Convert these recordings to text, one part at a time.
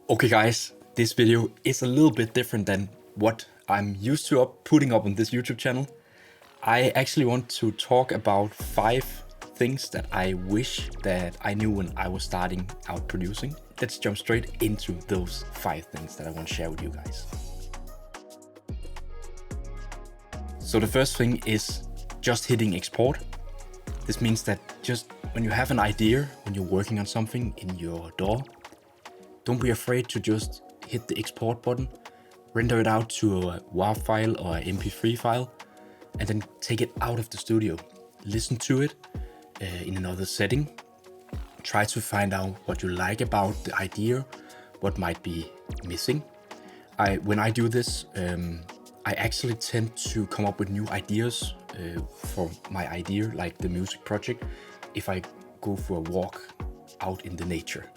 Okay guys, this video is a little bit different than what I'm used to putting up on this YouTube channel. I actually want to talk about 5 things that I wish that I knew when I was starting out producing. Let's jump straight into those 5 things that I want to share with you guys. So the first thing is just hitting export. This means that just when you have an idea, when you're working on something in your DAW, don't be afraid to just hit the export button, render it out to a WAV file or an MP3 file, and then take it out of the studio. Listen to it in another setting. Try to find out what you like about the idea, what might be missing. When I do this, I actually tend to come up with new ideas for my idea, like the music project, if I go for a walk out in the nature.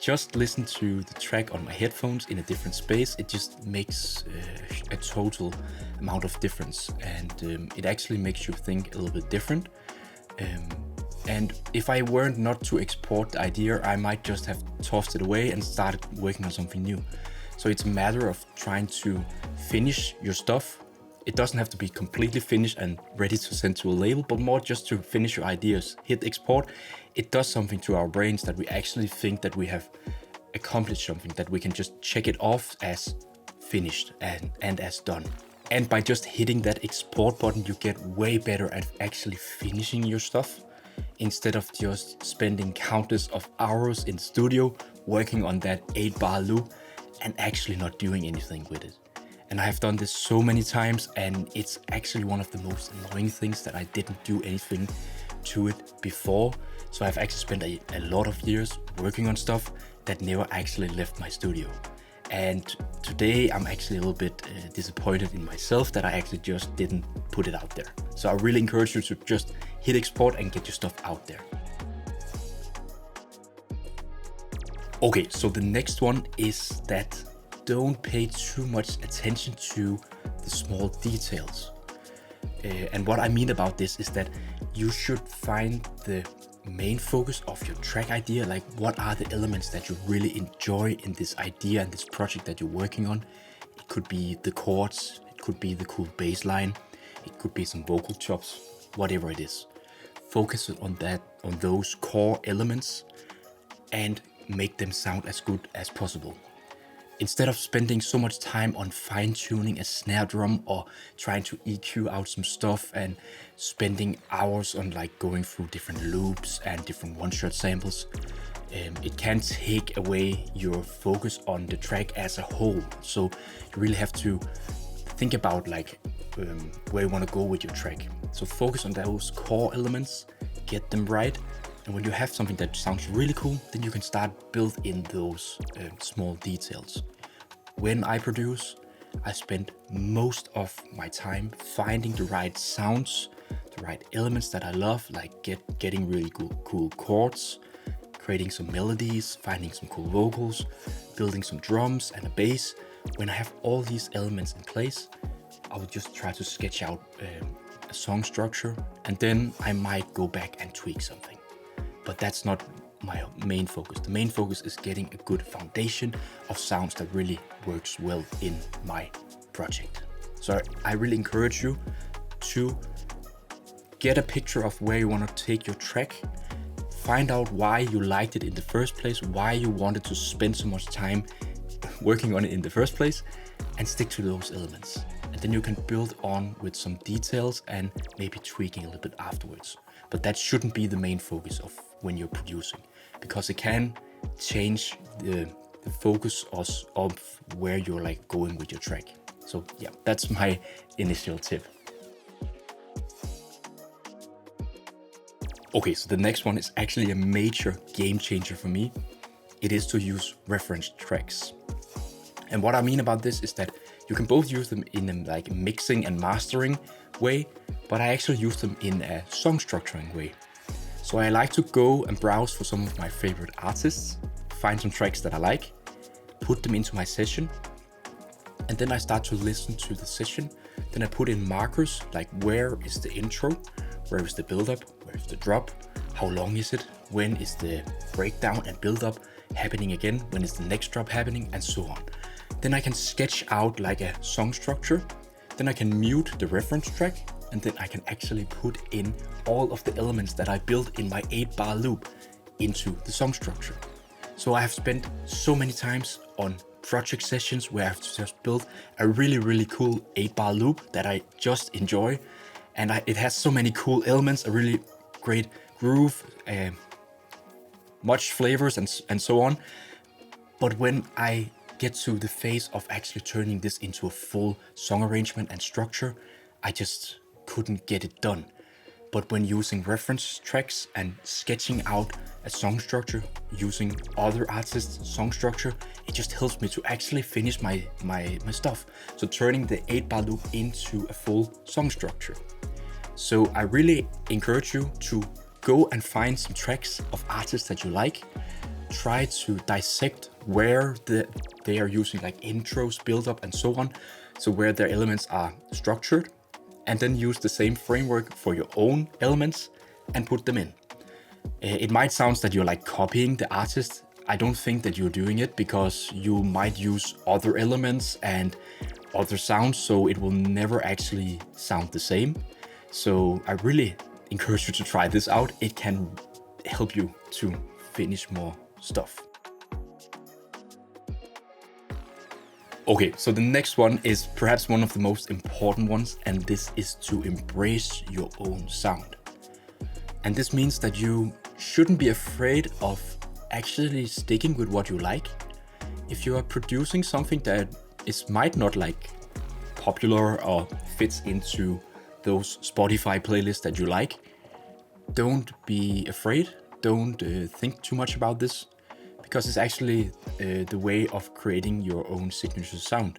Just listen to the track on my headphones in a different space. It just makes a total amount of difference, and it actually makes you think a little bit different. And if I weren't not to export the idea, I might just have tossed it away and started working on something new. So it's a matter of trying to finish your stuff. It doesn't have to be completely finished and ready to send to a label, but more just to finish your ideas. Hit export. It does something to our brains that we actually think that we have accomplished something, that we can just check it off as finished and as done. And by just hitting that export button, you get way better at actually finishing your stuff, instead of just spending countless of hours in studio working on that 8-bar loop and actually not doing anything with it. And I have done this so many times, and it's actually one of the most annoying things that I didn't do anything to it before. So I've actually spent a lot of years working on stuff that never actually left my studio. And today I'm actually a little bit disappointed in myself that I actually just didn't put it out there. So I really encourage you to just hit export and get your stuff out there. Okay, so the next one is that don't pay too much attention to the small details. And what I mean about this is that you should find the main focus of your track idea, like what are the elements that you really enjoy in this idea and this project that you're working on. It could be the chords, it could be the cool bass line, it could be some vocal chops, whatever it is. Focus on those core elements and make them sound as good as possible. Instead of spending so much time on fine-tuning a snare drum or trying to EQ out some stuff and spending hours on like going through different loops and different one-shot samples, it can take away your focus on the track as a whole. So you really have to think about like where you want to go with your track. So focus on those core elements, get them right. And when you have something that sounds really cool, then you can start build in those small details. When I produce, I spend most of my time finding the right sounds, the right elements that I love, like getting really cool chords, creating some melodies, finding some cool vocals, building some drums and a bass. When I have all these elements in place, I will just try to sketch out a song structure, and then I might go back and tweak something. But that's not my main focus. The main focus is getting a good foundation of sounds that really works well in my project. So I really encourage you to get a picture of where you want to take your track, find out why you liked it in the first place, why you wanted to spend so much time working on it in the first place, and stick to those elements. And then you can build on with some details and maybe tweaking a little bit afterwards. But that shouldn't be the main focus of when you're producing, because it can change the focus of where you're like going with your track. So yeah, that's my initial tip. Okay, so the next one is actually a major game changer for me. It is to use reference tracks. And what I mean about this is that you can both use them in a like mixing and mastering way, but I actually use them in a song structuring way. So I like to go and browse for some of my favorite artists, find some tracks that I like, put them into my session, and then I start to listen to the session. Then I put in markers like where is the intro, where is the build-up, where is the drop, how long is it, when is the breakdown and build-up, happening again, when is the next drop happening, and so on. Then I can sketch out like a song structure. Then I can mute the reference track, and then I can actually put in all of the elements that I built in my 8-bar loop into the song structure. So I have spent so many times on project sessions where I've just built a really cool 8-bar loop that I just enjoy. And it has so many cool elements, a really great groove, much flavors and so on. But when I get to the phase of actually turning this into a full song arrangement and structure, I just couldn't get it done. But when using reference tracks and sketching out a song structure using other artists' song structure, it just helps me to actually finish my stuff. So turning the 8-bar loop into a full song structure. So I really encourage you to go and find some tracks of artists that you like. Try to dissect where they are using like intros, build up and so on. So where their elements are structured, and then use the same framework for your own elements and put them in. It might sound that you're like copying the artist. I don't think that you're doing it, because you might use other elements and other sounds, so it will never actually sound the same. So I really encourage you to try this out. It can help you to finish more stuff. Okay, so the next one is perhaps one of the most important ones, and this is to embrace your own sound. And this means that you shouldn't be afraid of actually sticking with what you like. If you are producing something that might not like popular or fits into those Spotify playlists that you like, don't be afraid. Don't think too much about this, because it's actually the way of creating your own signature sound.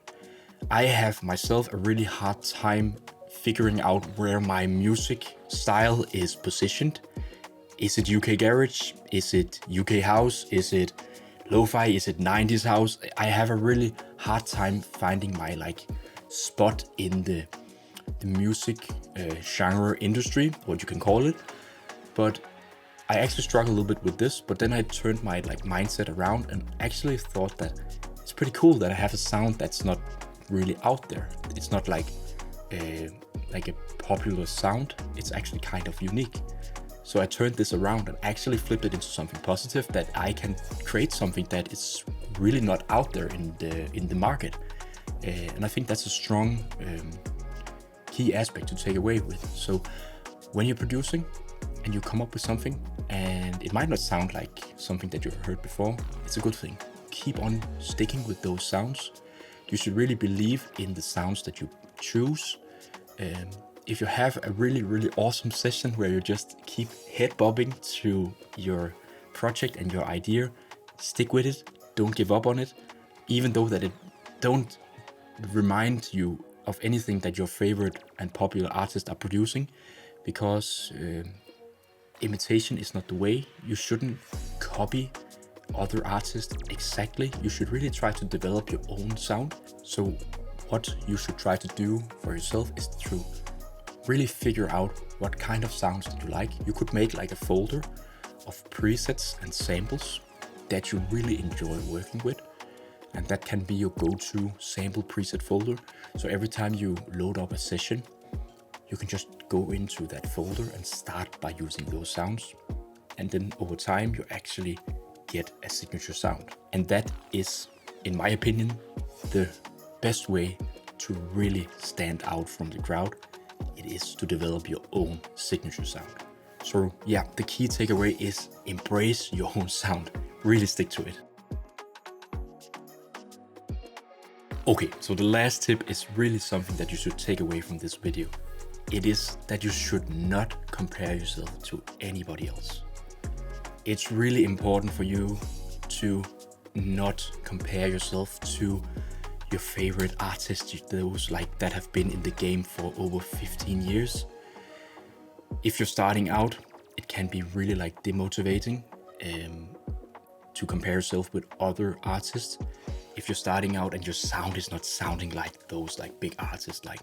I have myself a really hard time figuring out where my music style is positioned. Is it UK garage? Is it UK house? Is it lo-fi? Is it 90s house? I have a really hard time finding my like spot in the music genre industry, what you can call it. But I actually struggle a little bit with this, but then I turned my like mindset around and actually thought that it's pretty cool that I have a sound that's not really out there. It's not like a popular sound. It's actually kind of unique. So I turned this around and actually flipped it into something positive, that I can create something that is really not out there in the market. And I think that's a strong key aspect to take away with. So when you're producing and you come up with something and it might not sound like something that you've heard before, it's a good thing. Keep on sticking with those sounds. You should really believe in the sounds that you choose. If you have a really awesome session where you just keep head bobbing to your project and your idea, stick with it. Don't give up on it, even though that it don't remind you of anything that your favorite and popular artists are producing, because imitation is not the way. You shouldn't copy other artists exactly. You should really try to develop your own sound. So what you should try to do for yourself is to really figure out what kind of sounds that you like. You could make like a folder of presets and samples that you really enjoy working with, and that can be your go-to sample preset folder. So every time you load up a session, you can just go into that folder and start by using those sounds. And then over time, you actually get a signature sound. And that is, in my opinion, the best way to really stand out from the crowd. It is to develop your own signature sound. So yeah, the key takeaway is embrace your own sound. Really stick to it. Okay, so the last tip is really something that you should take away from this video. It is that you should not compare yourself to anybody else. It's really important for you to not compare yourself to your favorite artists, those like that have been in the game for over 15 years. If you're starting out, it can be really like demotivating to compare yourself with other artists. If you're starting out and your sound is not sounding like those like big artists, like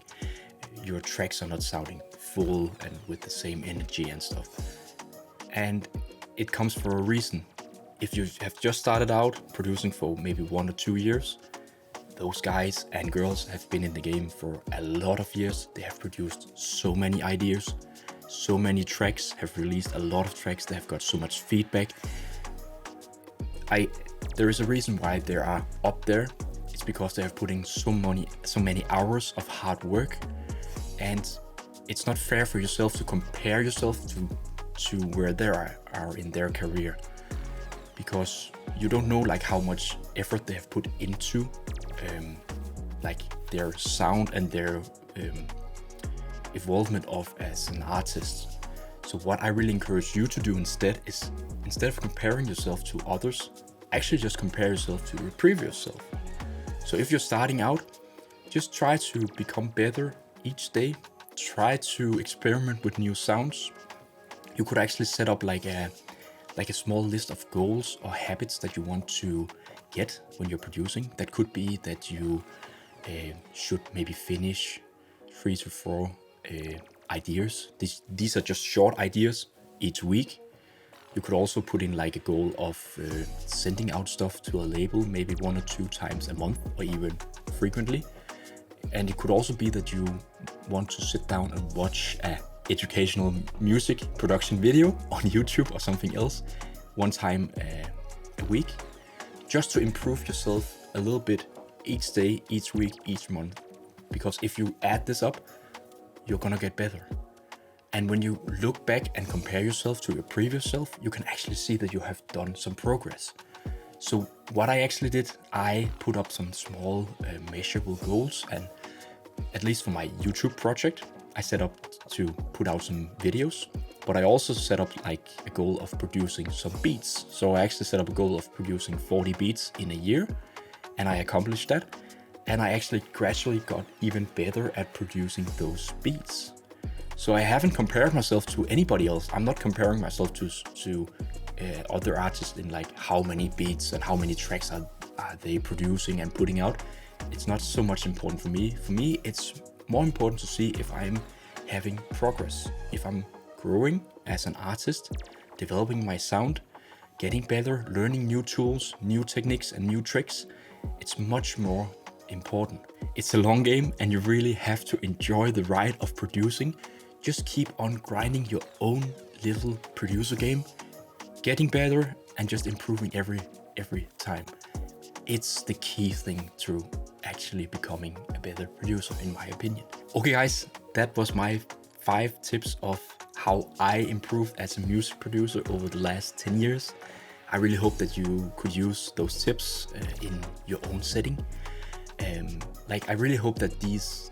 your tracks are not sounding full and with the same energy and stuff. And it comes for a reason. if you have just started out producing for maybe 1 or 2 years, those guys and girls have been in the game for a lot of years. They have produced so many ideas, so many tracks, have released a lot of tracks. They have got so much feedback. There is a reason why they are up there. It's because they have put in so many hours of hard work, and it's not fair for yourself to compare yourself to where they are in their career, because you don't know like how much effort they have put into like their sound and their evolvement of as an artist. So what I really encourage you to do instead is, instead of comparing yourself to others, actually just compare yourself to your previous self. So if you're starting out, just try to become better each day. Try to experiment with new sounds. You could actually set up like a small list of goals or habits that you want to get when you're producing. That could be that you should maybe finish 3 to 4 ideas. These are just short ideas each week. You could also put in like a goal of sending out stuff to a label maybe 1 or 2 times a month, or even frequently. And it could also be that you want to sit down and watch a educational music production video on YouTube or something else 1 time a week, just to improve yourself a little bit each day, each week, each month. Because if you add this up, you're gonna get better. And when you look back and compare yourself to your previous self, you can actually see that you have done some progress. So what I actually did, I put up some small measurable goals, and at least for my YouTube project, I set up to put out some videos, but I also set up like a goal of producing some beats. So I actually set up a goal of producing 40 beats in a year, and I accomplished that. And I actually gradually got even better at producing those beats. So I haven't compared myself to anybody else. I'm not comparing myself to other artists in like how many beats and how many tracks are they producing and putting out. It's not so much important for me. For me, it's more important to see if I'm having progress, if I'm growing as an artist, developing my sound, getting better, learning new tools, new techniques and new tricks. It's much more important. It's a long game, and you really have to enjoy the ride of producing. Just keep on grinding your own little producer game, getting better and just improving every time. It's the key thing to actually becoming a better producer, in my opinion. Okay guys, that was my 5 tips of how I improved as a music producer over the last 10 years. I really hope that you could use those tips in your own setting. I really hope that these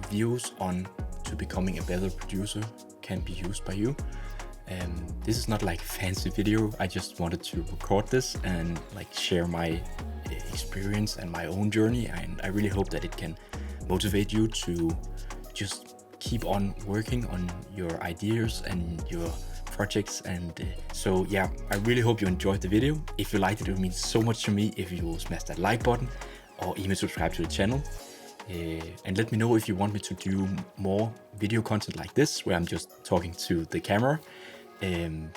views on to becoming a better producer can be used by you. This is not like a fancy video. I just wanted to record this and share my experience and my own journey, and I really hope that it can motivate you to just keep on working on your ideas and your projects. And so yeah, I really hope you enjoyed the video. If you liked it, it would mean so much to me if you will smash that like button or even subscribe to the channel. And let me know if you want me to do more video content like this, where I'm just talking to the camera,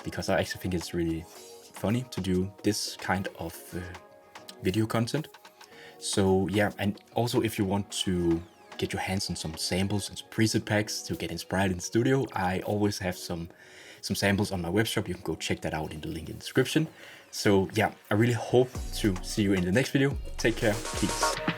because I actually think it's really funny to do this kind of video content. So yeah, and also if you want to get your hands on some samples and some preset packs to get inspired in the studio, I always have some samples on my webshop. You can go check that out in the link in the description. So yeah, I really hope to see you in the next video. Take care, peace.